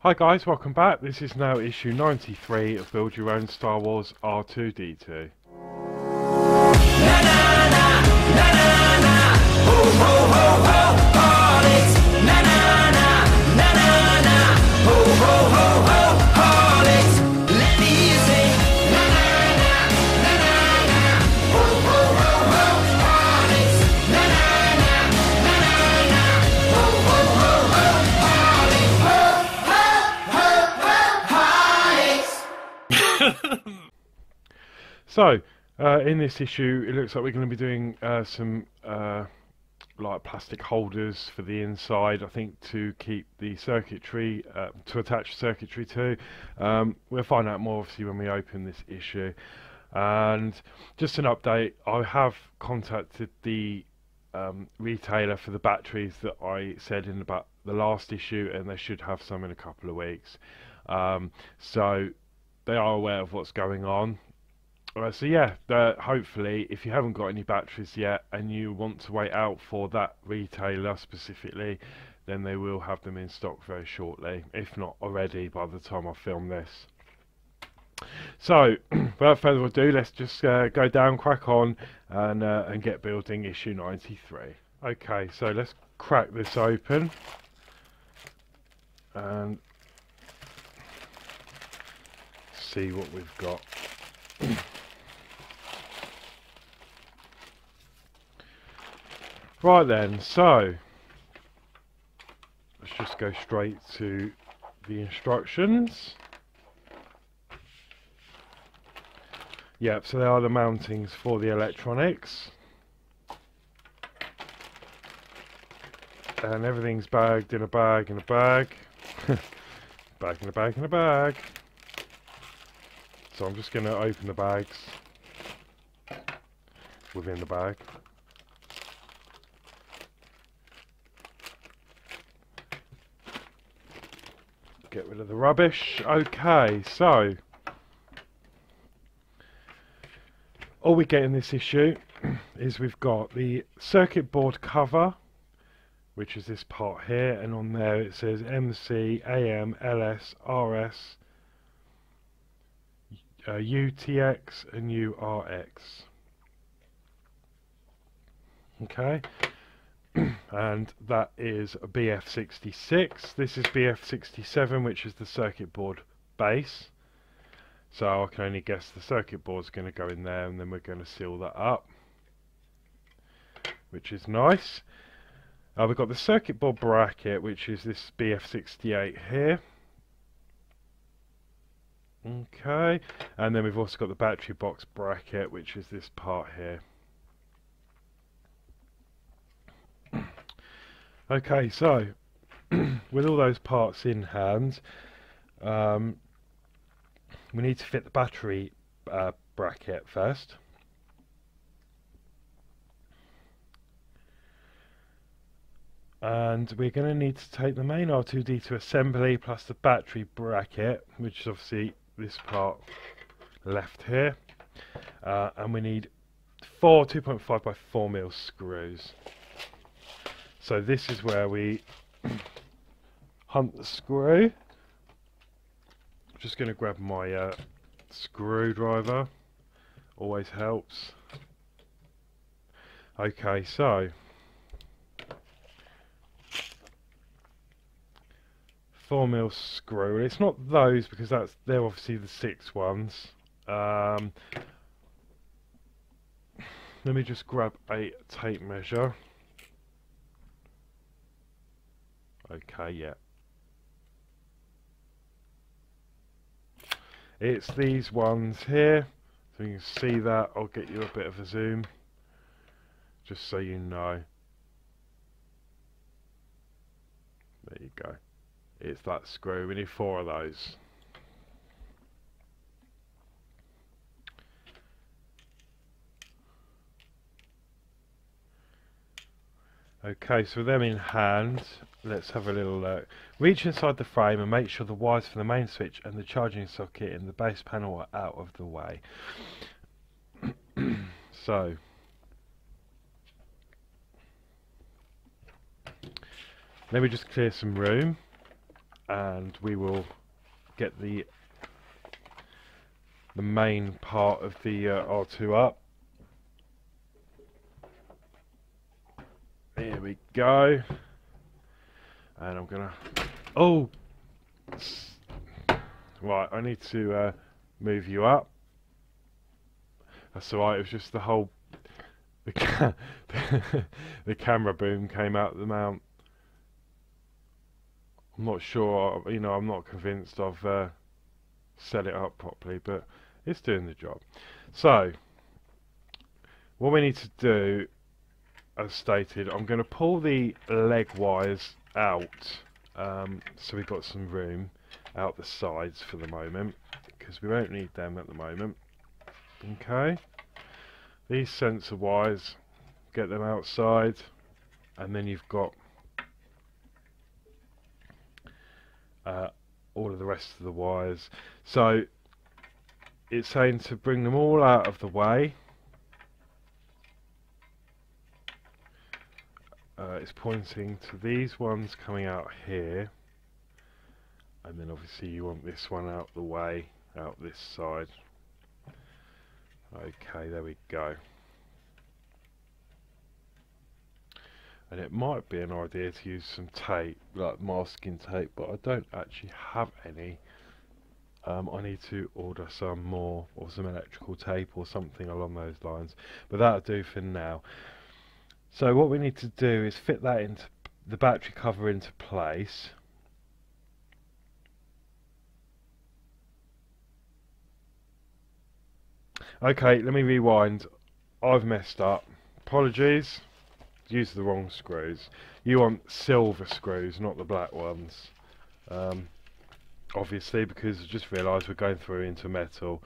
Hi guys, welcome back. This is now issue 93 of Build Your Own Star Wars R2D2. Na na na, na na na, ho ho ho ho, Horlicks. Na na na, na na na, ho ho ho ho, Horlicks. Let me hear you say, na na na, na na na, ho ho ho ho, Horlicks. Na na na, na na na, ho ho ho ho, Horlicks. Ho ho ho ho, Horlicks. So, in this issue, it looks like we're going to be doing some like plastic holders for the inside, I think, to keep the circuitry, to attach circuitry to. We'll find out more obviously when we open this issue. And just an update, I have contacted the retailer for the batteries that I said in about the last issue, and they should have some in a couple of weeks. So they are aware of what's going on. So yeah, hopefully if you haven't got any batteries yet and you want to wait out for that retailer specifically, then they will have them in stock very shortly, if not already by the time I film this. So without further ado, let's just go down, crack on, and get building issue 93. Okay, so let's crack this open and see what we've got. Right then, so let's just go straight to the instructions. Yep, so they are the mountings for the electronics. And everything's bagged in a bag, in a bag. Bag in a bag, in a bag. So I'm just going to open the bags within the bag. Get rid of the rubbish. Okay, so all we get in this issue is we've got the circuit board cover, which is this part here, and on there it says MC, AM, LS, RS, UTX and URX. Okay. And that is a BF66. This is BF67, which is the circuit board base. So I can only guess the circuit board's going to go in there, and then we're going to seal that up, which is nice. We've got the circuit board bracket, which is this BF68 here. Okay, and then we've also got the battery box bracket, which is this part here. Okay, so with all those parts in hand, we need to fit the battery bracket first. And we're going to need to take the main R2D2 assembly plus the battery bracket, which is obviously this part left here. And we need four 2.5 by 4mm screws. So this is where we hunt the screw. I'm just going to grab my screwdriver, always helps. Okay, so 4mm screw. It's not those because they're obviously the 6 ones. Let me just grab a tape measure. Okay, yeah. It's these ones here. So you can see that. I'll get you a bit of a zoom, just so you know. There you go. It's that screw. We need 4 of those. Okay, so with them in hand, let's have a little look. Reach inside the frame and make sure the wires for the main switch and the charging socket in the base panel are out of the way. So, let me just clear some room. and we will get the main part of the R2 up. Here we go. And I'm gonna... Oh! Right, I need to move you up. That's alright, it was just the whole... The camera boom came out of the mount. I'm not sure, you know, I'm not convinced I've set it up properly, but it's doing the job. So, what we need to do, as stated, I'm going to pull the leg wires out, so we've got some room out the sides for the moment, because we won't need them at the moment. Okay, these sensor wires, get them outside, and then you've got all of the rest of the wires. So it's saying to bring them all out of the way. It's pointing to these ones coming out here, and then obviously you want this one out the way, out this side. Okay, there we go. And it might be an idea to use some tape, like masking tape, but I don't actually have any. I need to order some more, or some electrical tape or something along those lines, but that'll do for now. So what we need to do is fit that into the battery cover into place. Okay, let me rewind. I've messed up. Apologies. Used the wrong screws. You want silver screws, not the black ones. Obviously, because I just realised we're going through into metal.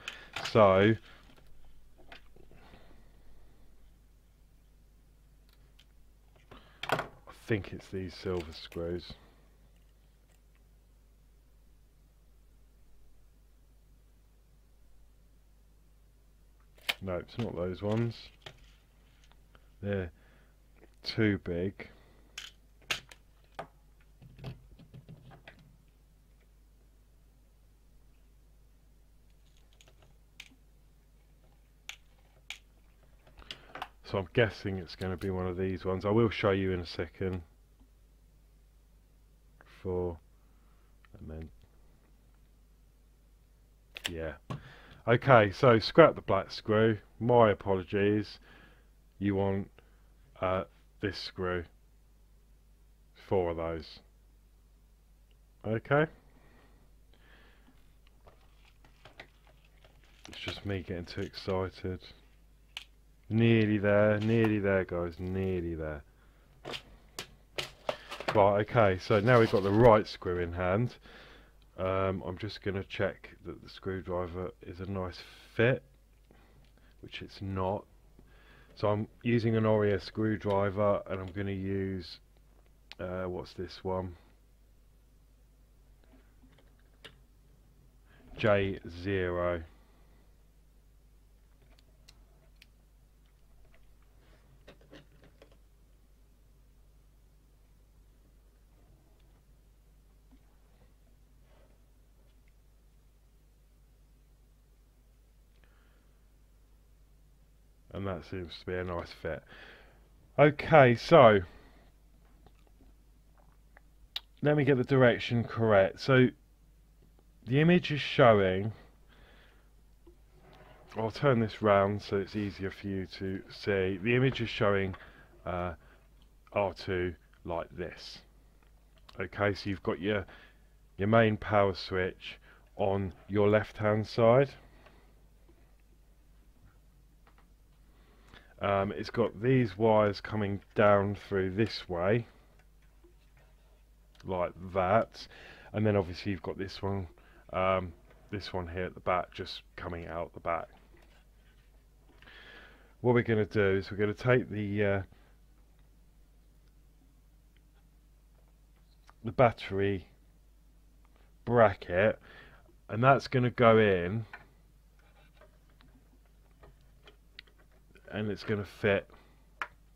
So I think it's these silver screws. No, it's not those ones. They're too big. So I'm guessing it's going to be one of these ones. I will show you in a second. And then, yeah. Okay, so scrap the black screw. My apologies. You want this screw. 4 of those. Okay. It's just me getting too excited. Nearly there guys, nearly there. Right, okay, so now we've got the right screw in hand. I'm just going to check that the screwdriver is a nice fit, which it's not. So I'm using an Oria screwdriver, and I'm going to use, what's this one? J0. And that seems to be a nice fit. Okay, so let me get the direction correct. So the image is showing, I'll turn this round so it's easier for you to see. The image is showing R2 like this. Okay, so you've got your main power switch on your left hand side. It's got these wires coming down through this way, like that, and then obviously you've got this one here at the back, just coming out the back. What we're going to do is we're going to take the battery bracket, and that's going to go in, and it's going to fit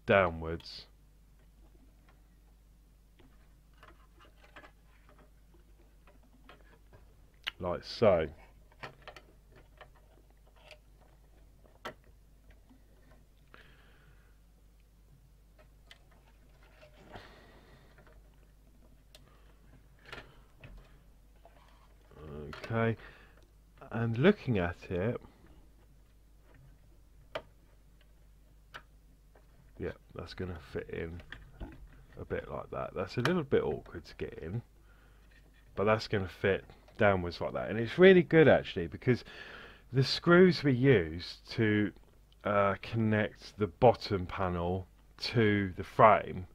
downwards. like so. Okay, and looking at it, yeah, that's going to fit in a bit like that. That's a little bit awkward to get in, but that's going to fit downwards like that. And it's really good actually, because the screws we use to connect the bottom panel to the frame,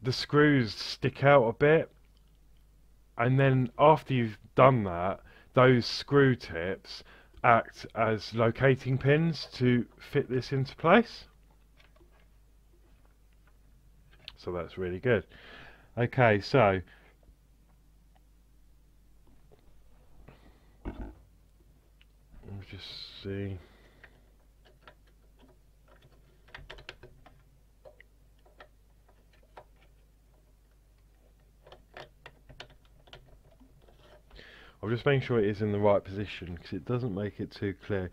the screws stick out a bit, and then after you've done that, those screw tips act as locating pins to fit this into place. So that's really good. Okay, so let's just see. I'm just making sure it is in the right position, because it doesn't make it too clear.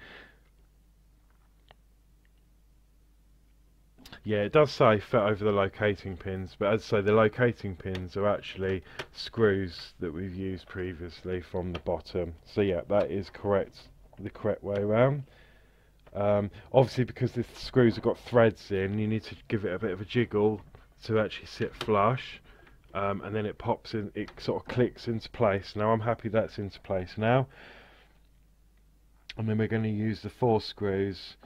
Yeah, it does say fit over the locating pins, but as I say, the locating pins are actually screws that we've used previously from the bottom. So yeah, that is correct, the correct way around. Obviously, because the screws have got threads in, you need to give it a bit of a jiggle to actually sit flush. And then it pops in, it sort of clicks into place. Now I'm happy that's into place now. And then we're going to use the 4 screws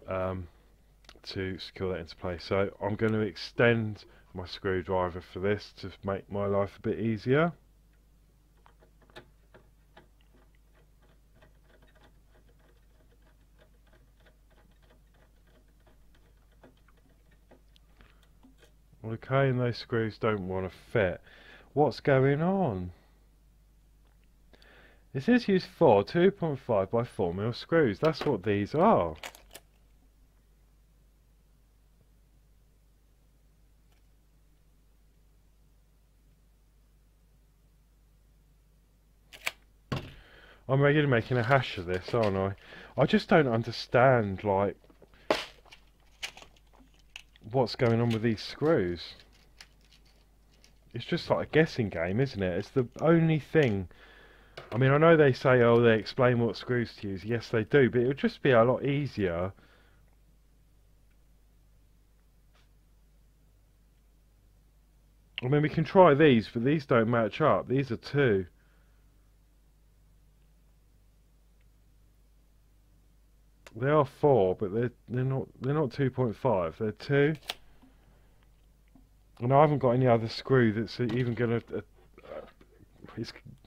to secure that into place. So I'm going to extend my screwdriver for this to make my life a bit easier. Okay, and those screws don't want to fit. What's going on? It says use 4 2.5 by 4mm screws. That's what these are. I'm really making a hash of this, aren't I? I just don't understand, like, what's going on with these screws. It's just like a guessing game, isn't it? It's the only thing. I mean, I know they say, oh, they explain what screws to use. Yes, they do, but it would just be a lot easier. I mean, we can try these, but these don't match up. These are 2. They are 4, but they're not 2.5. They're 2. And I haven't got any other screw that's even gonna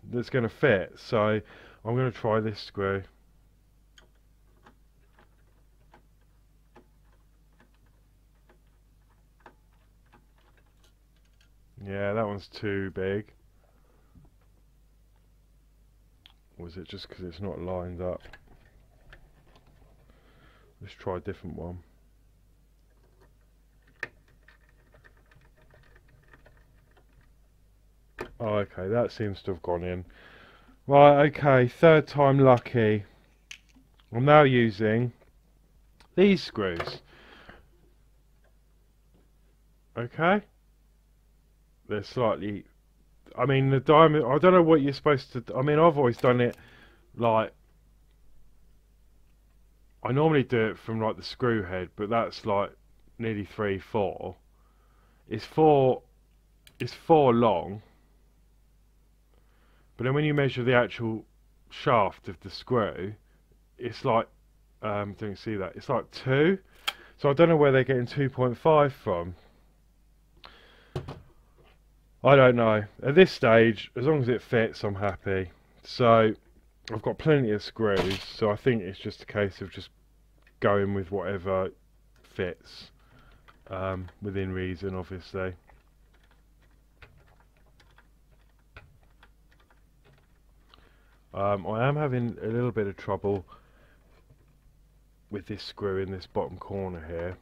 that's gonna fit. So I'm gonna try this screw. Yeah, that one's too big. Or is it just because it's not lined up? Let's try a different one. Oh, okay, that seems to have gone in. Right, okay, 3rd time lucky. I'm now using these screws. Okay? They're slightly... I mean, the diameter... I don't know what you're supposed to... I mean, I've always done it like... I normally do it from like the screw head, but that's like nearly 3/4. It's 4 long, but then when you measure the actual shaft of the screw, it's like don't you see that? It's like 2. So I don't know where they're getting 2.5 from. I don't know. At this stage, as long as it fits, I'm happy. So I've got plenty of screws, so I think it's just a case of just going with whatever fits, within reason, obviously. I am having a little bit of trouble with this screw in this bottom corner here.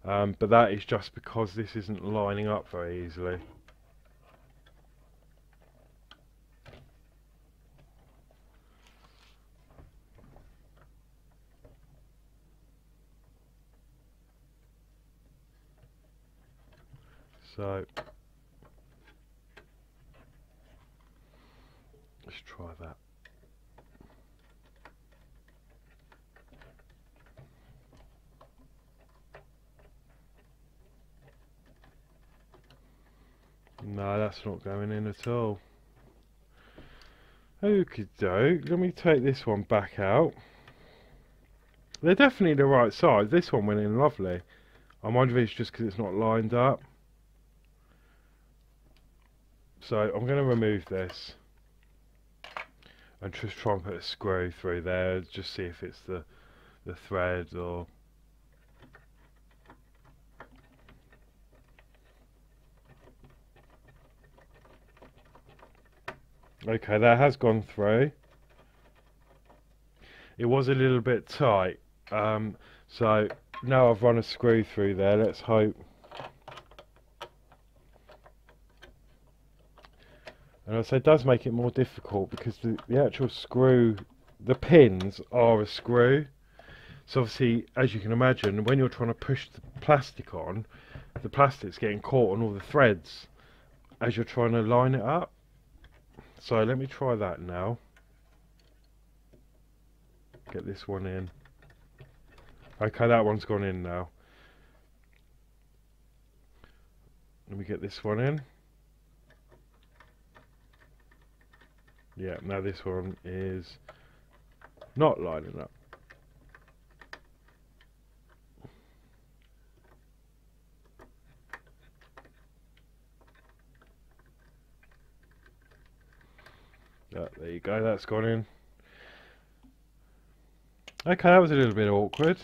But that is just because this isn't lining up very easily. So let's try that. No, that's not going in at all. Okie doke, let me take this one back out. They're definitely the right size. This one went in lovely. I wonder if it's just because it's not lined up. So I'm going to remove this and just try and put a screw through there, just see if it's the thread or... Okay, that has gone through. It was a little bit tight, so now I've run a screw through there. Let's hope. And I say it does make it more difficult because the actual screw, the pins are a screw. So obviously, as you can imagine, when you're trying to push the plastic on, the plastic's getting caught on all the threads as you're trying to line it up. So let me try that now. Get this one in. Okay, that one's gone in now. Let me get this one in. Yeah, now this one is not lining up. There you go, that's gone in. Okay, that was a little bit awkward.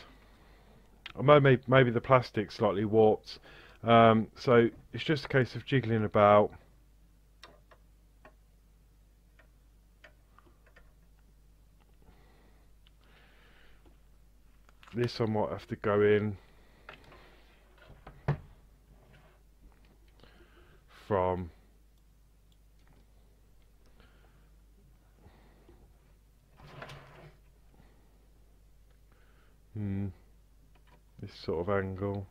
Maybe the plastic's slightly warped. So it's just a case of jiggling about. This I might have to go in from this sort of angle,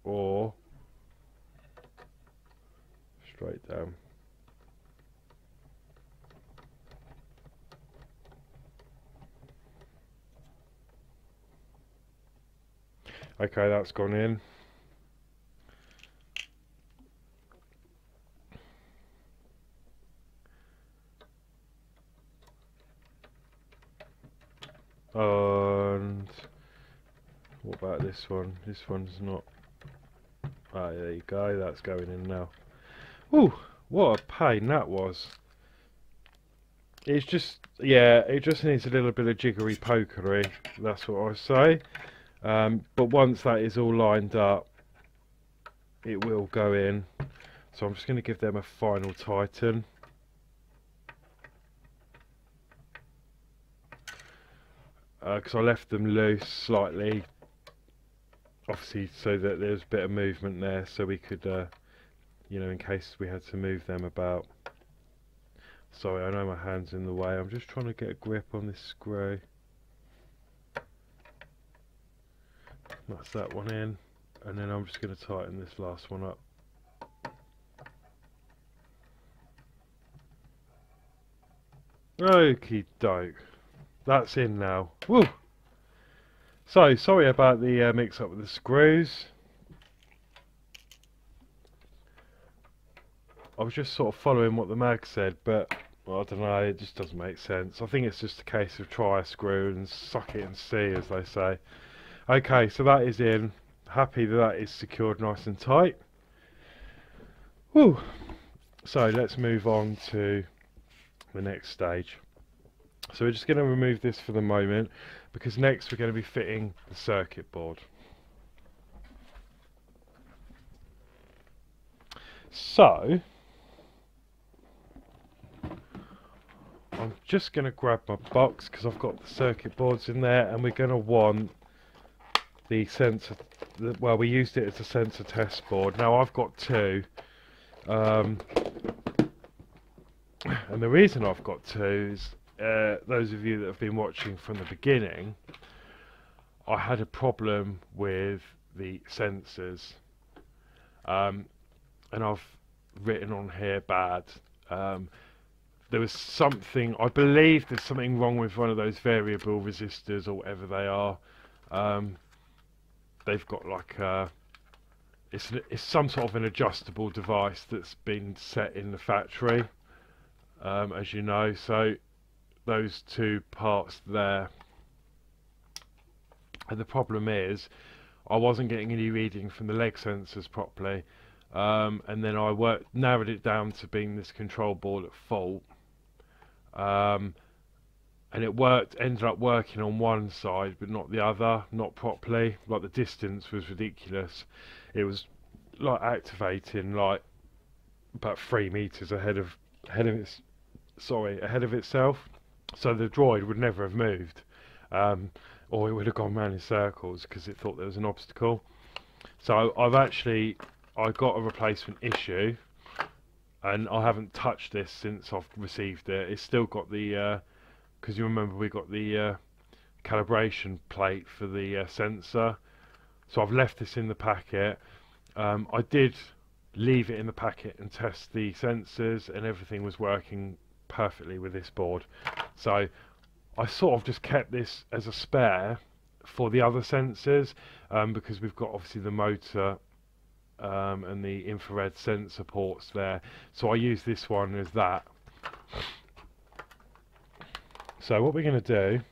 or straight down. Okay, that's gone in. And what about this one? This one's not. Ah, there you go, that's going in now. Ooh, what a pain that was. It's just, yeah, it just needs a little bit of jiggery pokery, that's what I say. But once that is all lined up, it will go in. So I'm just going to give them a final tighten. Because I left them loose slightly, obviously, so that there's a bit of movement there, so we could, you know, in case we had to move them about. Sorry, I know my hand's in the way. I'm just trying to get a grip on this screw. That's that one in, and then I'm just going to tighten this last one up. Okie doke. That's in now. Woo! So, sorry about the mix up with the screws. I was just sort of following what the mag said, but well, I don't know, it just doesn't make sense. I think it's just a case of try a screw and suck it and see, as they say. Okay, so that is in. Happy that that is secured nice and tight. Woo! So let's move on to the next stage. So we're just going to remove this for the moment, because next we're going to be fitting the circuit board. So I'm just going to grab my box, because I've got the circuit boards in there, and we're going to want the sensor, well, we used it as a sensor test board. Now I've got two, and the reason I've got two is those of you that have been watching from the beginning, I had a problem with the sensors. and I've written on here bad. There was something, I believe there's something wrong with one of those variable resistors or whatever they are. They've got like it's some sort of an adjustable device that's been set in the factory, as you know. So those two parts there, and the problem is I wasn't getting any reading from the leg sensors properly, and then I narrowed it down to being this control board at fault, and it ended up working on one side but not the other, not properly. Like the distance was ridiculous. It was like activating like about 3 meters ahead of itself. So the droid would never have moved, or it would have gone round in circles because it thought there was an obstacle. So I got a replacement issue, and I haven't touched this since I've received it. It's still got the because you remember we got the calibration plate for the sensor, so I've left this in the packet. I did leave it in the packet and test the sensors, and everything was working perfectly with this board. So I sort of just kept this as a spare for the other sensors, because we've got obviously the motor and the infrared sensor ports there. So I use this one as that. So what we're going to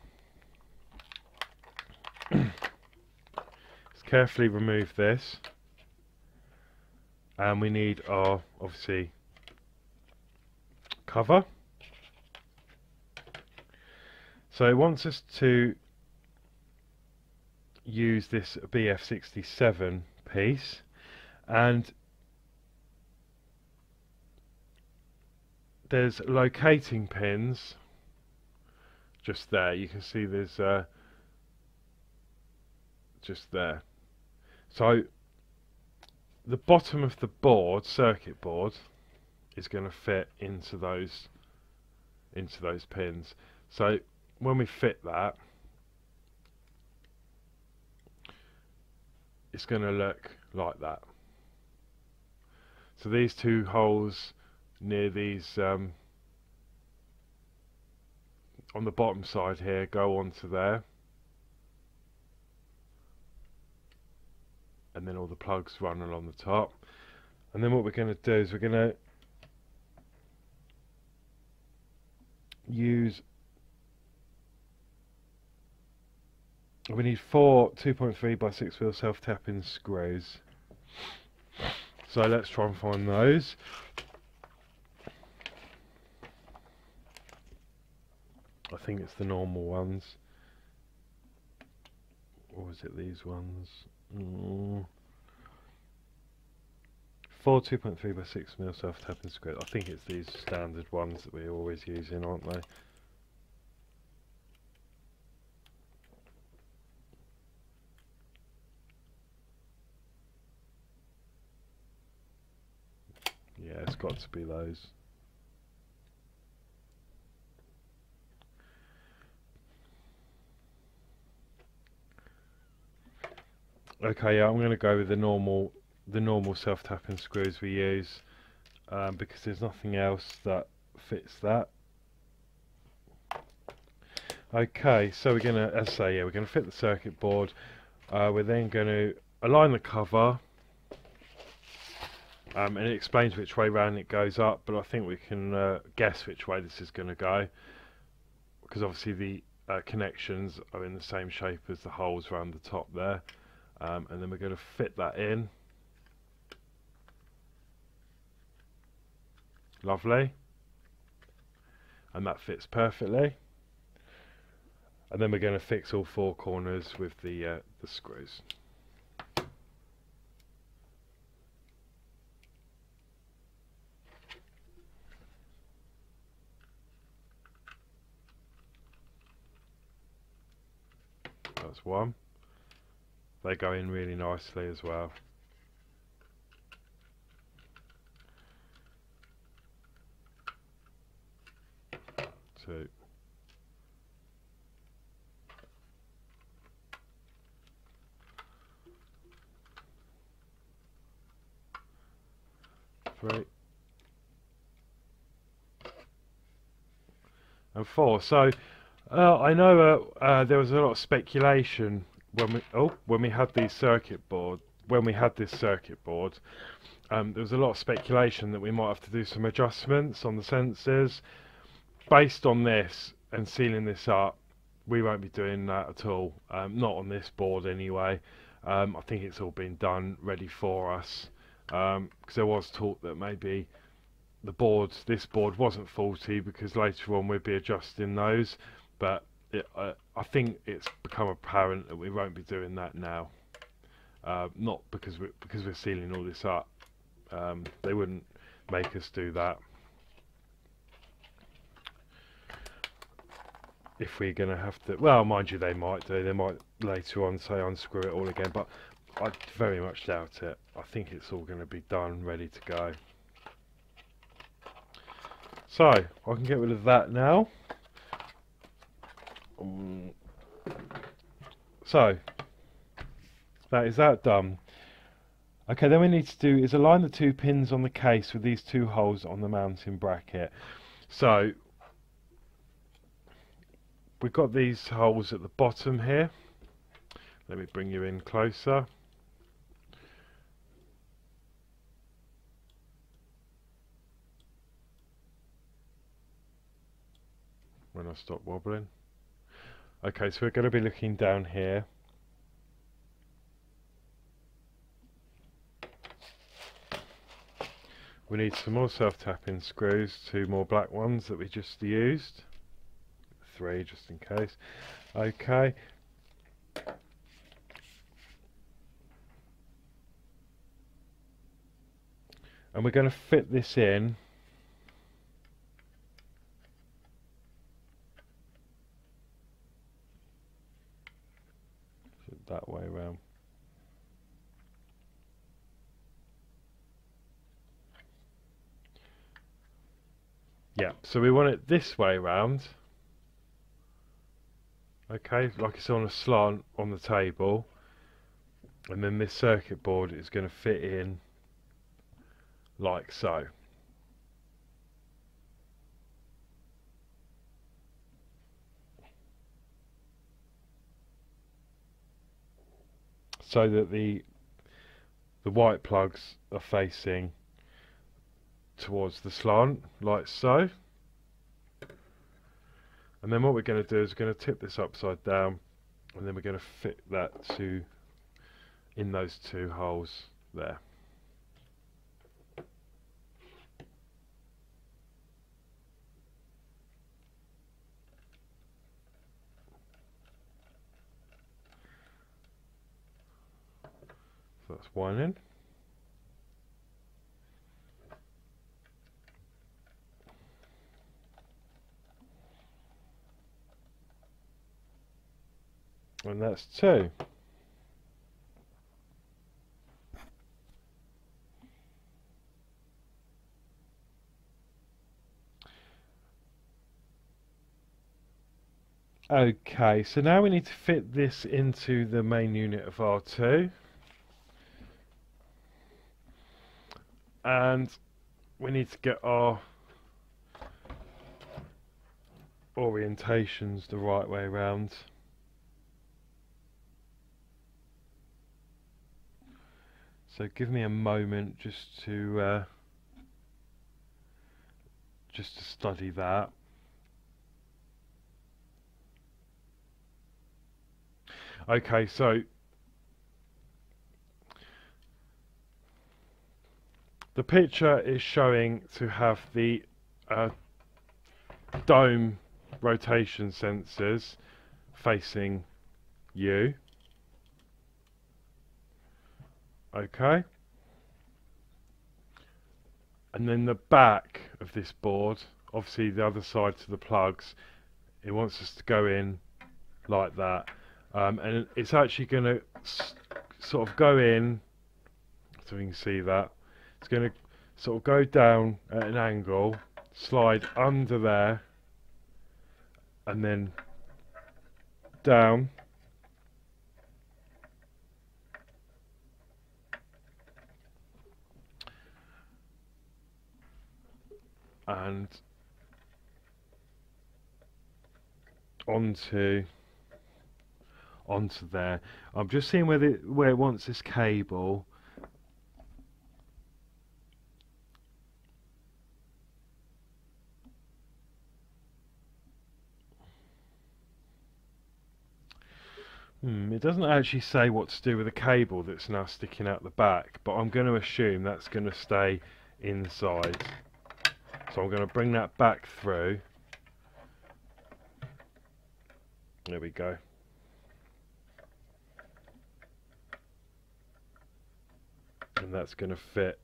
do is carefully remove this, and we need our, obviously, cover. So it wants us to use this BF67 piece, and there's locating pins just there. You can see there's just there. So the bottom of the board, circuit board, is going to fit into those pins. So when we fit that, it's going to look like that. So these two holes near these on the bottom side here go onto there, and then all the plugs run along the top. And then what we're going to do is we're going to we need 4 2.3 by 6 wheel self-tapping screws. So let's try and find those. I think it's the normal ones. Or is it these ones? 4 2.3 by 6 mil self-tapping screws. I think it's these standard ones that we're always using, aren't they? Yeah, it's got to be those. Okay, yeah, I'm going to go with the normal self-tapping screws we use, because there's nothing else that fits that. Okay, so we're going to, as I say, yeah, we're going to fit the circuit board. We're then going to align the cover, and it explains which way round it goes up, but I think we can guess which way this is going to go, because obviously the connections are in the same shape as the holes around the top there. And then we're going to fit that in. Lovely. And that fits perfectly. And then we're going to fix all 4 corners with the screws. That's one. They go in really nicely as well. 2. 3 and 4. So I know there was a lot of speculation when we had these circuit board when we had this circuit board. There was a lot of speculation that we might have to do some adjustments on the sensors. Based on this and sealing this up, we won't be doing that at all. Not on this board anyway. I think it's all been done ready for us. Because there was talk that maybe this board wasn't faulty, because later on we'd be adjusting those. But I think it's become apparent that we won't be doing that now. Not because we're sealing all this up. They wouldn't make us do that if we're going to have to. Well, mind you, they might do. They might later on say unscrew it all again, but I very much doubt it. I think it's all going to be done, ready to go. So I can get rid of that now. So that is that done. Okay, then we need to do is align the 2 pins on the case with these 2 holes on the mounting bracket. So we've got these holes at the bottom here. Let me bring you in closer. When I stop wobbling. Okay, so we're going to be looking down here. We need some more self-tapping screws, 2 more black ones that we just used. 3 just in case. Okay. And we're going to fit this in that way around. Yeah, so we want it this way round. Okay, like it's on a slant on the table. And then this circuit board is going to fit in like so. So that the white plugs are facing towards the slant, like so. And then what we're going to do is we're going to tip this upside down, and then we're going to fit that in those 2 holes there. So that's one in. And that's 2. Okay, so now we need to fit this into the main unit of R2. And we need to get our orientations the right way around. So give me a moment just to study that. Okay, so the picture is showing to have the dome rotation sensors facing you. Okay. And then the back of this board, obviously the other side to the plugs, it wants us to go in like that. And it's actually going to sort of go in, so you can see that. It's going to sort of go down at an angle, slide under there, and then down. and onto there. I'm just seeing where it wants this cable. It doesn't actually say what to do with the cable that's now sticking out the back, but I'm going to assume that's going to stay inside. So I'm going to bring that back through. There we go. And that's going to fit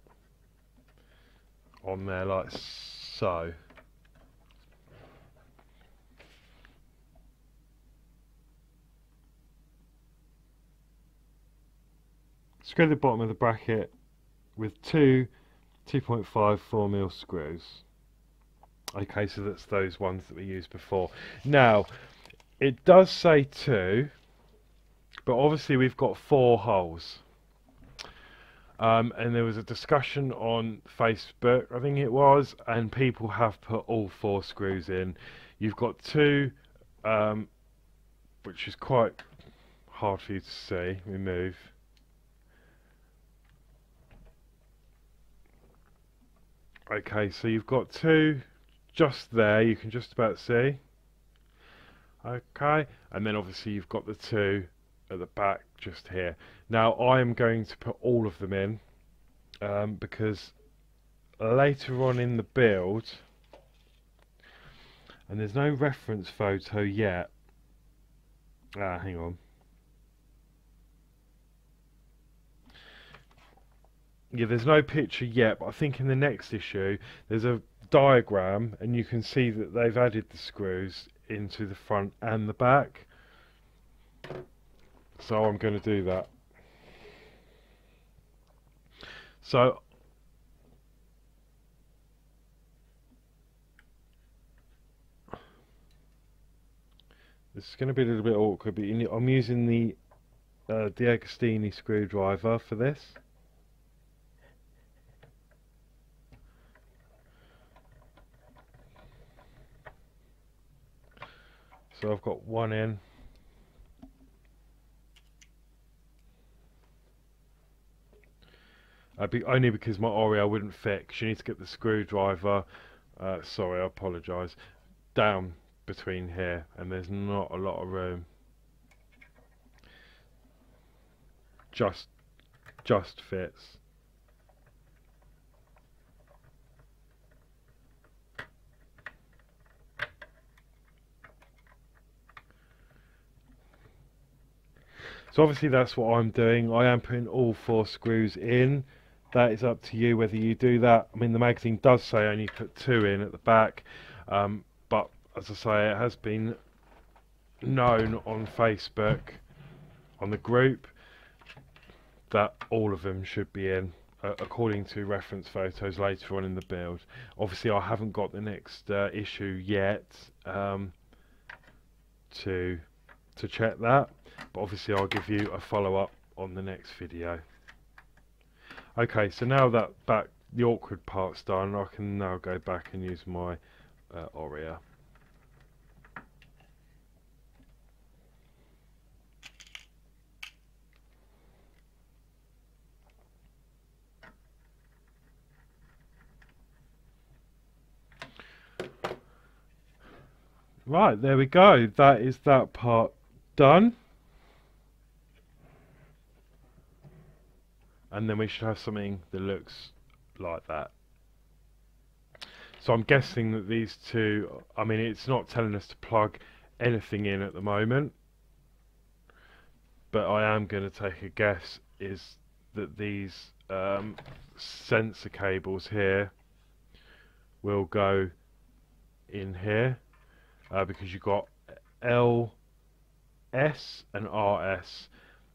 on there like so. Screw the bottom of the bracket with two 2.5 4mm screws. Okay, so that's those ones that we used before. Now, it does say 2, but obviously we've got 4 holes. And there was a discussion on Facebook, I think it was, and people have put all 4 screws in. You've got 2, which is quite hard for you to see. We move. Okay, so you've got 2 just there, you can just about see. Okay, and then obviously you've got the 2 at the back just here. Now I am going to put all of them in because later on in the build, and there's no reference photo yet. Hang on. Yeah, there's no picture yet, but I think in the next issue there's a diagram and you can see that they've added the screws into the front and the back. So I'm going to do that. So this is going to be a little bit awkward, but I'm using the Deagostini screwdriver for this. So I've got one in. Only because my Oreo wouldn't fit, 'cause you need to get the screwdriver, sorry, I apologise, down between here, and there's not a lot of room. Just fits. So obviously that's what I'm doing. I am putting all 4 screws in. That is up to you whether you do that. I mean, the magazine does say only put 2 in at the back, but as I say, it has been known on Facebook, on the group, that all of them should be in, according to reference photos later on in the build. Obviously I haven't got the next issue yet to check that, but obviously I'll give you a follow-up on the next video. Okay, so now that the awkward part's done, I can now go back and use my Oreo. Right, there we go. That is that part done. And then we should have something that looks like that. So I'm guessing that these 2, I mean, it's not telling us to plug anything in at the moment, but I am going to take a guess is that these sensor cables here will go in here, because you've got LS and RS.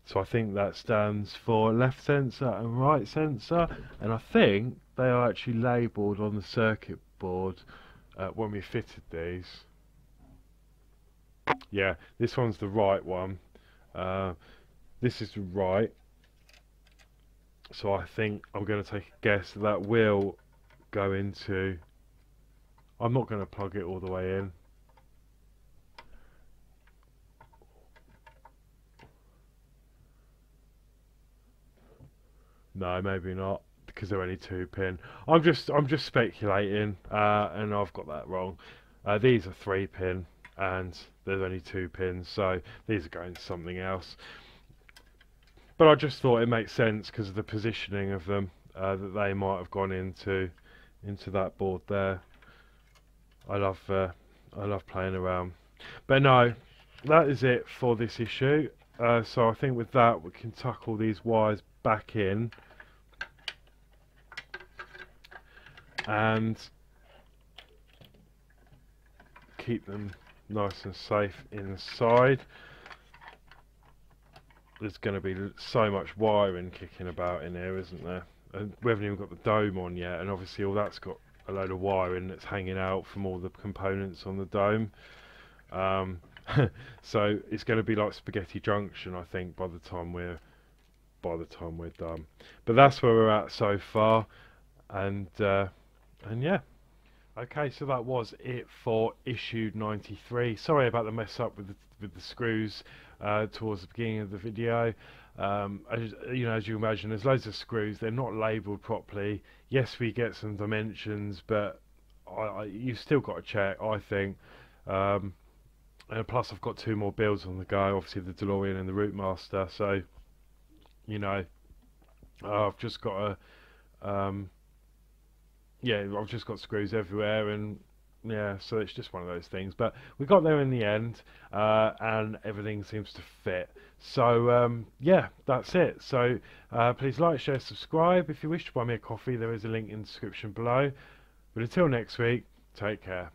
So I think that stands for left sensor and right sensor, and I think they are actually labelled on the circuit board when we fitted these. Yeah, this one's the right one. This is the right. So I think I'm going to take a guess that will go into I'm not going to plug it all the way in. No, maybe not, because they're only 2-pin. I'm just speculating, and I've got that wrong. These are 3-pin, and there's only 2 pins, so these are going to something else. But I just thought it makes sense because of the positioning of them, that they might have gone into that board there. I love playing around. But no, that is it for this issue. So I think with that we can tuck all these wires back in and keep them nice and safe inside. There's going to be so much wiring kicking about in here, isn't there? And we haven't even got the dome on yet, and obviously all that's got a load of wiring that's hanging out from all the components on the dome. So it's going to be like spaghetti junction, I think, by the time we're done. But that's where we're at so far, and yeah. Okay, so that was it for issue 93. Sorry about the mess up with the screws towards the beginning of the video. As you imagine, there's loads of screws. They're not labelled properly. Yes, we get some dimensions, but you've still got to check, I think. And plus, I've got 2 more builds on the go. Obviously, the DeLorean and the Routemaster. So, I've just got to. Yeah, I've just got screws everywhere, and yeah, so it's just one of those things. But we got there in the end, and everything seems to fit. So yeah, that's it. So please like, share, subscribe. If you wish to buy me a coffee, there is a link in the description below. But until next week, take care.